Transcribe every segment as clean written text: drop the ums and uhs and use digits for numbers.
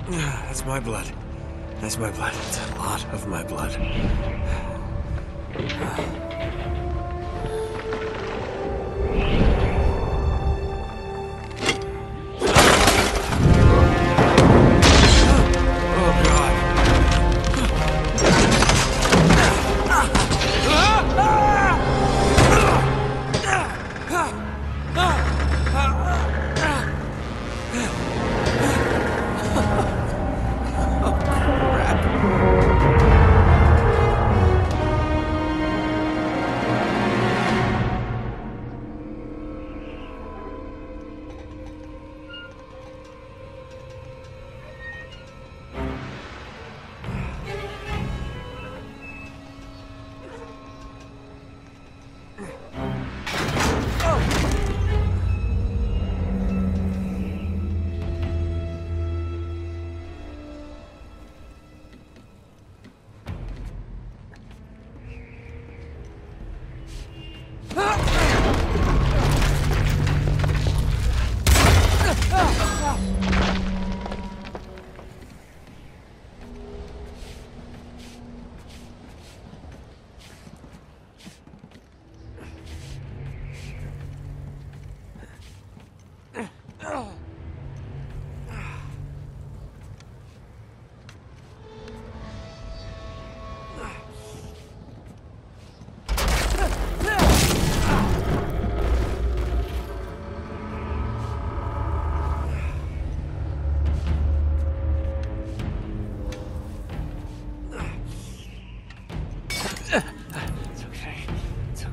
That's my blood. That's my blood. It's a lot of my blood.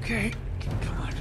Okay. Come on.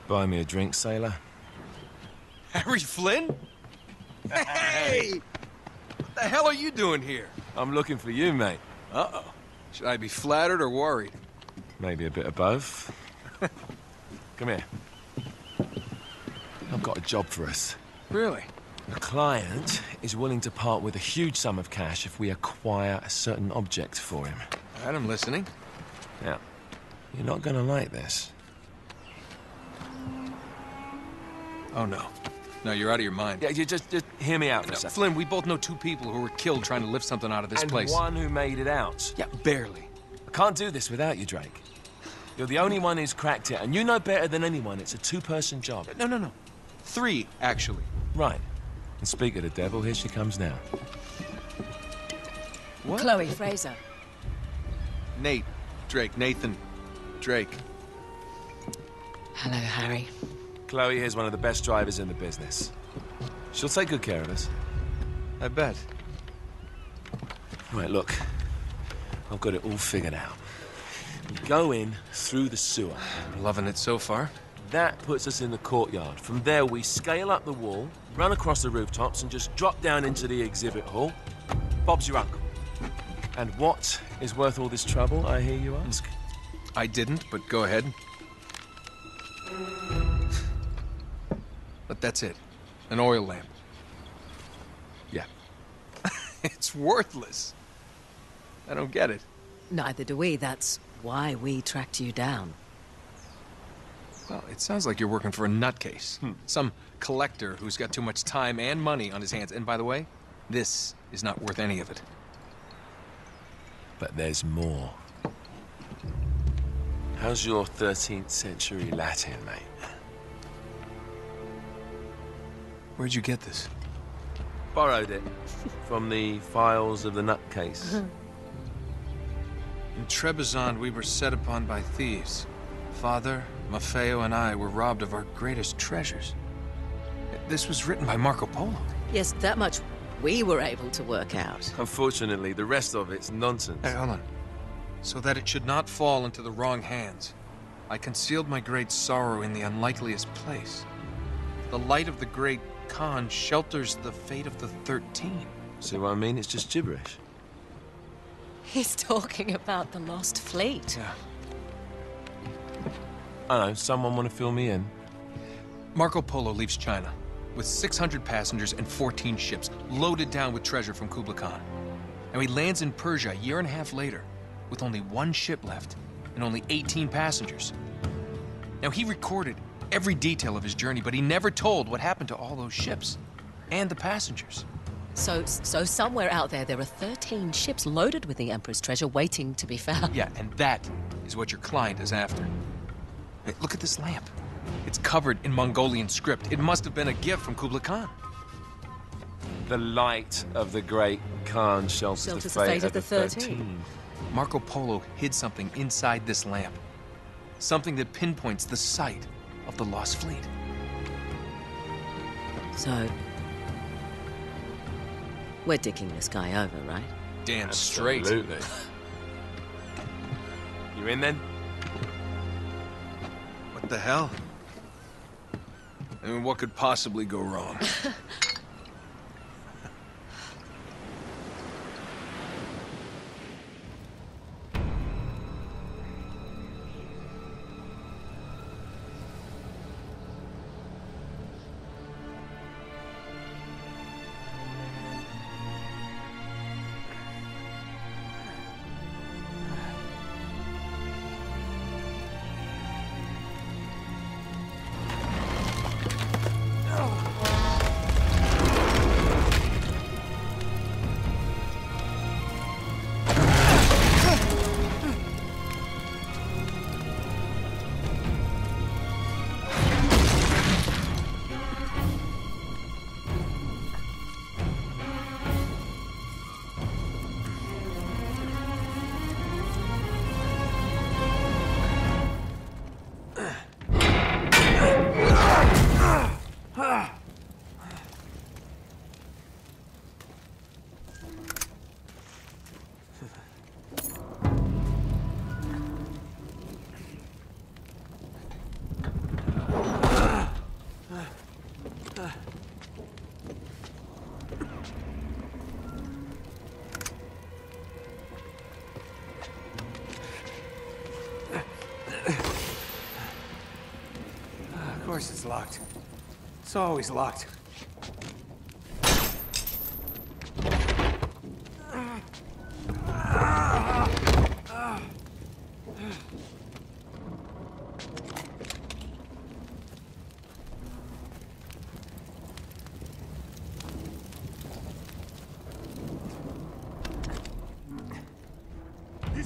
Buy me a drink, sailor? Harry Flynn? Hey! What the hell are you doing here? I'm looking for you, mate. Uh-oh. Should I be flattered or worried? Maybe a bit of both. Come here. I've got a job for us. Really? The client is willing to part with a huge sum of cash if we acquire a certain object for him. All right, I'm listening. Now, you're not gonna like this. Oh, no. No, you're out of your mind. Yeah, you just hear me out for a No, second. Flynn, we both know two people who were killed trying to lift something out of this And place. one who made it out. Yeah, barely. I can't do this without you, Drake. You're the only one who's cracked it, and you know better than anyone it's a two-person job. No. 3, actually. Right. And speak of the devil, here she comes now. What? Chloe Fraser. Nate. Drake. Nathan. Drake. Hello, Harry. Chloe here's one of the best drivers in the business. She'll take good care of us. I bet. Right, look. I've got it all figured out. We go in through the sewer. Loving it so far. That puts us in the courtyard. From there, we scale up the wall, run across the rooftops, and just drop down into the exhibit hall. Bob's your uncle. And what is worth all this trouble, I hear you ask? I didn't, but go ahead. But that's it. An oil lamp. Yeah. It's worthless. I don't get it. Neither do we. That's why we tracked you down. Well, it sounds like you're working for a nutcase. Some collector who's got too much time and money on his hands. And by the way, this is not worth any of it. But there's more. How's your 13th century Latin, mate? Where'd you get this? Borrowed it from the files of the nutcase. In Trebizond, we were set upon by thieves. Father, Maffeo, and I were robbed of our greatest treasures. This was written by Marco Polo. Yes, that much we were able to work out. Unfortunately, the rest of it's nonsense. Hey, hold on. So that it should not fall into the wrong hands, I concealed my great sorrow in the unlikeliest place. The light of the great Khan shelters the fate of the 13. See what I mean? It's just gibberish. He's talking about the Lost Fleet. Yeah. I know, someone want to fill me in? Marco Polo leaves China with 600 passengers and 14 ships loaded down with treasure from Kublai Khan. And he lands in Persia a year and a half later with only 1 ship left and only 18 passengers. Now, he recorded every detail of his journey, but he never told what happened to all those ships and the passengers. So somewhere out there are 13 ships loaded with the Emperor's treasure waiting to be found. Yeah, and that is what your client is after. Hey, look at this lamp. It's covered in Mongolian script. It must have been a gift from Kublai Khan. The light of the great Khan shelters the fate of the 13. Marco Polo hid something inside this lamp. Something that pinpoints the site of the Lost Fleet. So, we're dicking this guy over, right? Damn straight. Absolutely. You in then? What the hell? I mean, what could possibly go wrong? Of course it's locked. It's always locked.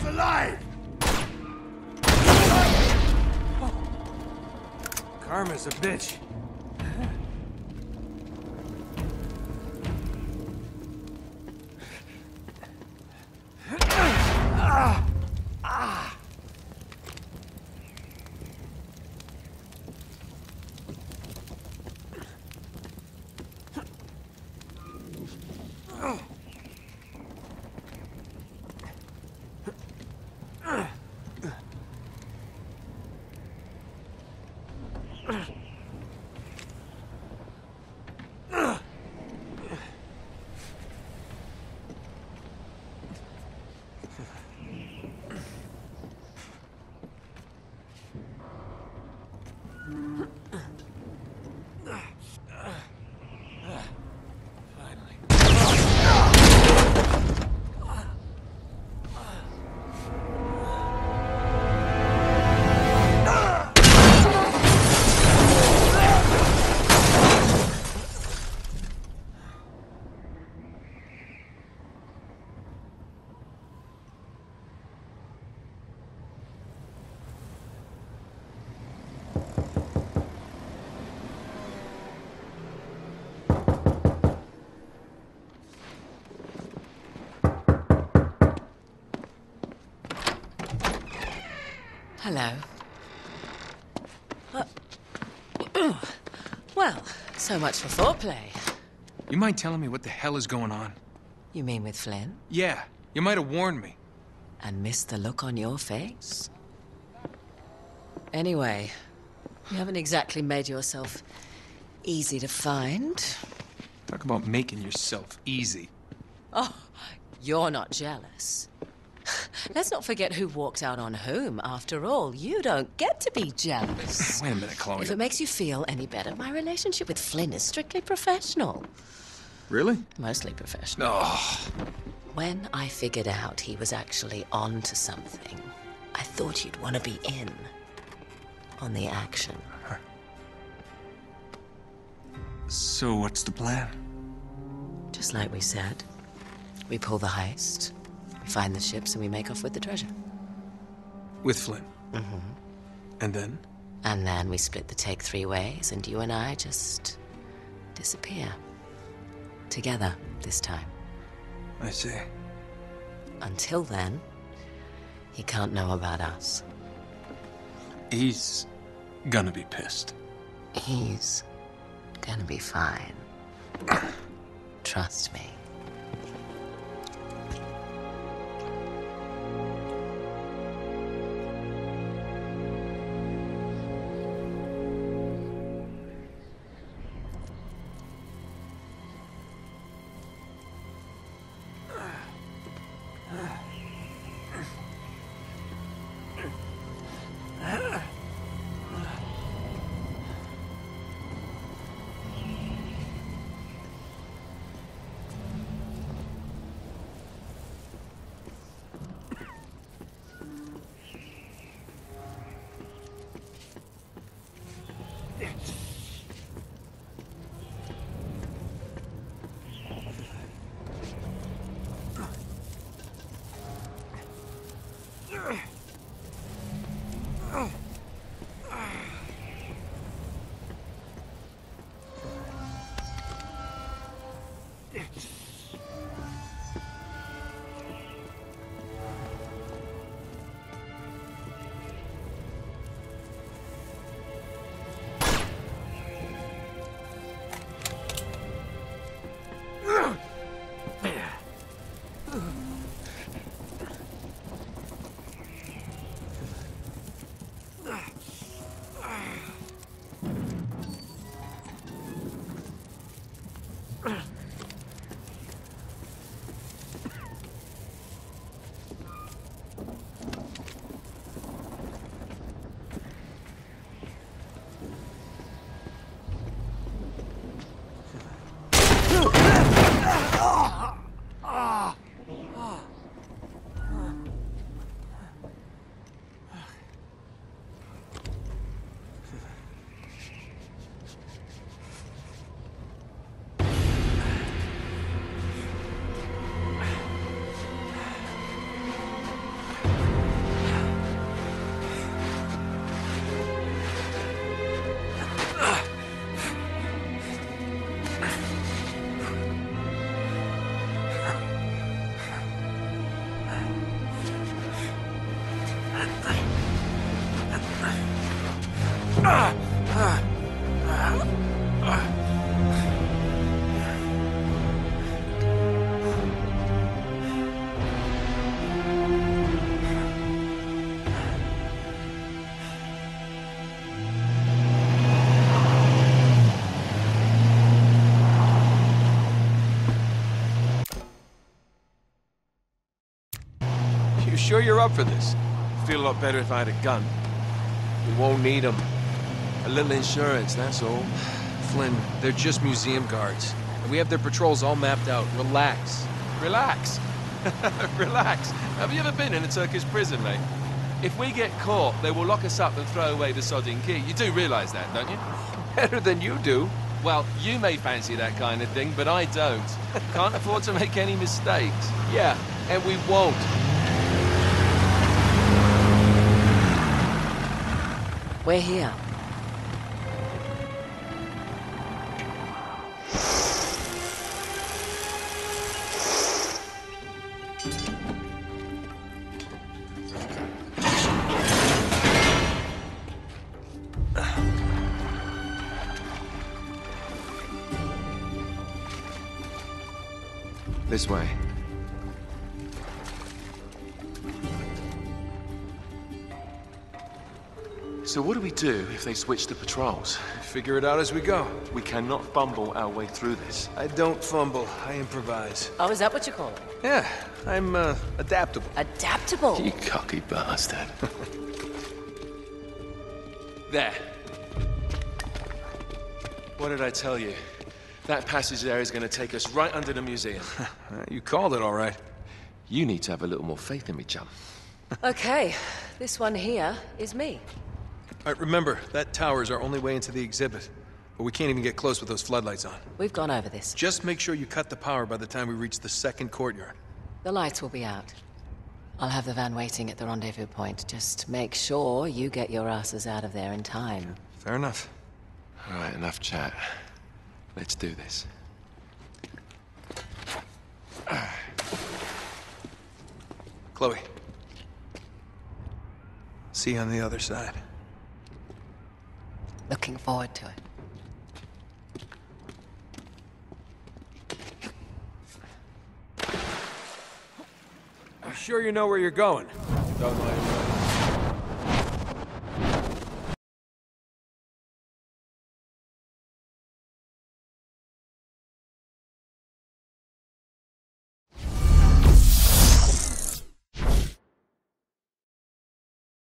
alive! Karma's a bitch. Hello. Well, so much for foreplay. You mind telling me what the hell is going on? You mean with Flynn? Yeah, you might have warned me. And missed the look on your face? Anyway, you haven't exactly made yourself easy to find. Talk about making yourself easy. Oh, you're not jealous. Let's not forget who walked out on whom. After all, you don't get to be jealous. Wait a minute, Chloe. If it makes you feel any better, my relationship with Flynn is strictly professional. Really? Mostly professional. Oh. When I figured out he was actually on to something, I thought you'd want to be in on the action. So what's the plan? Just like we said. We pull the heist, we find the ships, and we make off with the treasure. With Flynn? Mm-hmm. And then? And then we split the take 3 ways, and you and I just disappear. Together, this time. I see. Until then, he can't know about us. He's gonna be pissed. He's gonna be fine. Trust me. sure you're up for this? Feel a lot better if I had a gun. We won't need them. A little insurance, that's all. Flynn, they're just museum guards. And we have their patrols all mapped out. Relax. Relax. Relax. Have you ever been in a Turkish prison, mate? If we get caught, they will lock us up and throw away the sodding key. You do realize that, don't you? Better than you do. Well, you may fancy that kind of thing, but I don't. Can't afford to make any mistakes. Yeah, and we won't. We're here. This way. So what do we do if they switch the patrols? Figure it out as we go. We cannot fumble our way through this. I don't fumble, I improvise. Oh, is that what you call it? Yeah, I'm, adaptable. Adaptable. You cocky bastard. There. What did I tell you? That passage there is going to take us right under the museum. You called it all right. You need to have a little more faith in me, chum. Okay, this one here is me. All right, remember, that tower is our only way into the exhibit. But we can't even get close with those floodlights on. We've gone over this. Just make sure you cut the power by the time we reach the second courtyard. The lights will be out. I'll have the van waiting at the rendezvous point. Just make sure you get your asses out of there in time. Fair enough. All right, enough chat. Let's do this. Chloe. See you on the other side. Looking forward to it. You sure you know where you're going? Don't mind me.